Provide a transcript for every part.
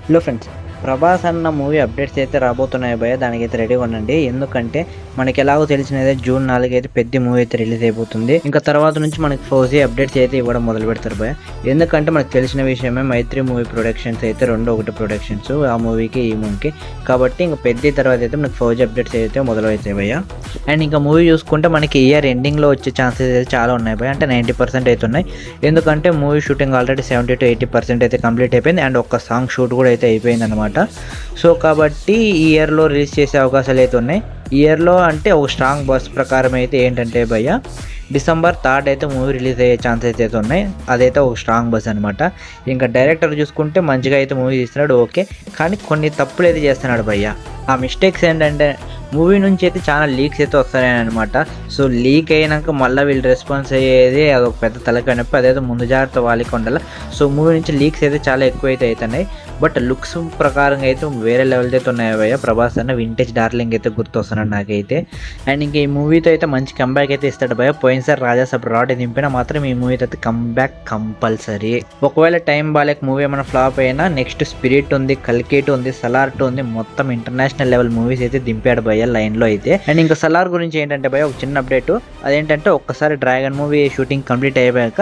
Hello friends, Prabhas అన్న movie updates అయితే రాబోతున్నాయి భయ్య. దానికైతే రెడీగా ఉండండి. ఎందుకంటే మనకి ఎలాగో తెలిసినదే జూన్ 4 అయితే పెద్ద మూవీ అయితే రిలీజ్ అయిపోతుంది. ఇంకా తర్వాత నుంచి మనకి ఫౌజీ అప్డేట్స్ అయితే ఇవ్వడం మొదలు పెడతారు భయ్య. ఎందుకంటే మనకు తెలిసిన విషయమే, మైత్రి మూవీ ప్రొడక్షన్స్ అయితే ఒకటి ప్రొడక్షన్స్ ఆ మూవీకి ఈ మూవీకి. కాబట్టి ఇంకా పెద్ద తర్వాత అయితే మనకి ఫౌజీ అప్డేట్స్ అయితే మొదలవుతాయి భయ్య. అండ్ ఇంకా మూవీ చూసుకుంటే మనకి ఇయర్ ఎండింగ్లో వచ్చే ఛాన్సెస్ అయితే చాలా ఉన్నాయి భయ్య. అంటే 90% అయితే ఉన్నాయి. ఎందుకంటే మూవీ షూటింగ్ ఆల్రెడీ 70 to 80% అయితే కంప్లీట్ అయిపోయింది. అండ్ ఒక్క సాంగ్ షూట్ కూడా అయితే అయిపోయింది అనమాట. సో కాబట్టి ఈ ఇయర్లో రిలీజ్ చేసే అవకాశాలు అయితే ఉన్నాయి. ఈ ఇయర్లో అంటే ఒక స్ట్రాంగ్ బస్ ప్రకారం అయితే ఏంటంటే భయ్య, December 3 అయితే మూవీ రిలీజ్ అయ్యే ఛాన్సెస్ అయితే ఉన్నాయి. అదైతే ఒక స్ట్రాంగ్ బస్ అనమాట. ఇంకా డైరెక్టర్ చూసుకుంటే మంచిగా అయితే మూవీ తీస్తున్నాడు, ఓకే. కానీ కొన్ని తప్పులు అయితే చేస్తున్నాడు భయ్య. ఆ మిస్టేక్స్ ఏంటంటే మూవీ నుంచి అయితే చాలా లీక్స్ అయితే వస్తాయని అనమాట. సో లీక్ అయినాక మళ్ళీ వీళ్ళు రెస్పాన్స్ అయ్యేది అదొక పెద్ద తలకాయ నొప్పి. అదైతే ముందు జాగ్రత్త వాళ్ళకి ఉండాలి. సో మూవీ నుంచి లీక్స్ అయితే చాలా ఎక్కువ అయితే అవుతున్నాయి. బట్ లుక్స్ ప్రకారంగా అయితే వేరే లెవెల్ అయితే ఉన్నాయి భయ్య. ప్రభాస్ అన్న వింటేజ్ డార్లింగ్ అయితే గుర్తొస్తున్నాడు నాకైతే. అండ్ ఇంక ఈ మూవీతో అయితే మంచి కంబ్యాక్ అయితే ఇస్తాడు భయ్య. పోయినసారి రాజాసాబ్ రాడ్ దింపినా మాత్రం ఈ మూవీతో అయితే కంబ్యాక్ కంపల్సరీ. ఒకవేళ టైం బాలేక మూవీ ఏమైనా ఫ్లాప్ అయినా నెక్స్ట్ స్పిరిట్ ఉంది, కల్కేట్ ఉంది, సలార్ 2 ఉంది. మొత్తం ఇంటర్నేషనల్ లెవెల్ మూవీస్ అయితే దింపాడు భయ్య లైన్లో అయితే. అండ్ ఇంకా సలార్ గురించి ఏంటంటే భయ్య ఒక చిన్న అప్డేట్. అదేంటంటే ఒక్కసారి డ్రాగన్ మూవీ షూటింగ్ కంప్లీట్ అయిపోయాక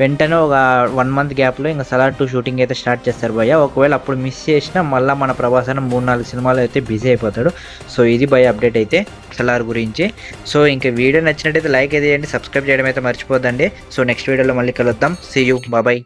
వెంటనే ఒక 1 month గ్యాప్లో ఇంకా సలార్ 2 షూటింగ్ అయితే స్టార్ట్ చేస్తారు భయ్య. ఒకవేళ అప్పుడు మిస్ చేసినా మళ్ళీ మన ప్రభాస్ అన్న 3-4 సినిమాలు అయితే బిజీ అయిపోతాడు. సో ఇది భయ్య అప్డేట్ అయితే సలార్ గురించి. సో ఇంకా వీడియో నచ్చినట్టయితే లైక్ అయితే చేయండి, సబ్స్క్రైబ్ చేయడం అయితే మర్చిపోద్దండి. సో నెక్స్ట్ వీడియోలో మళ్ళీ కలుద్దాం. See you, bye.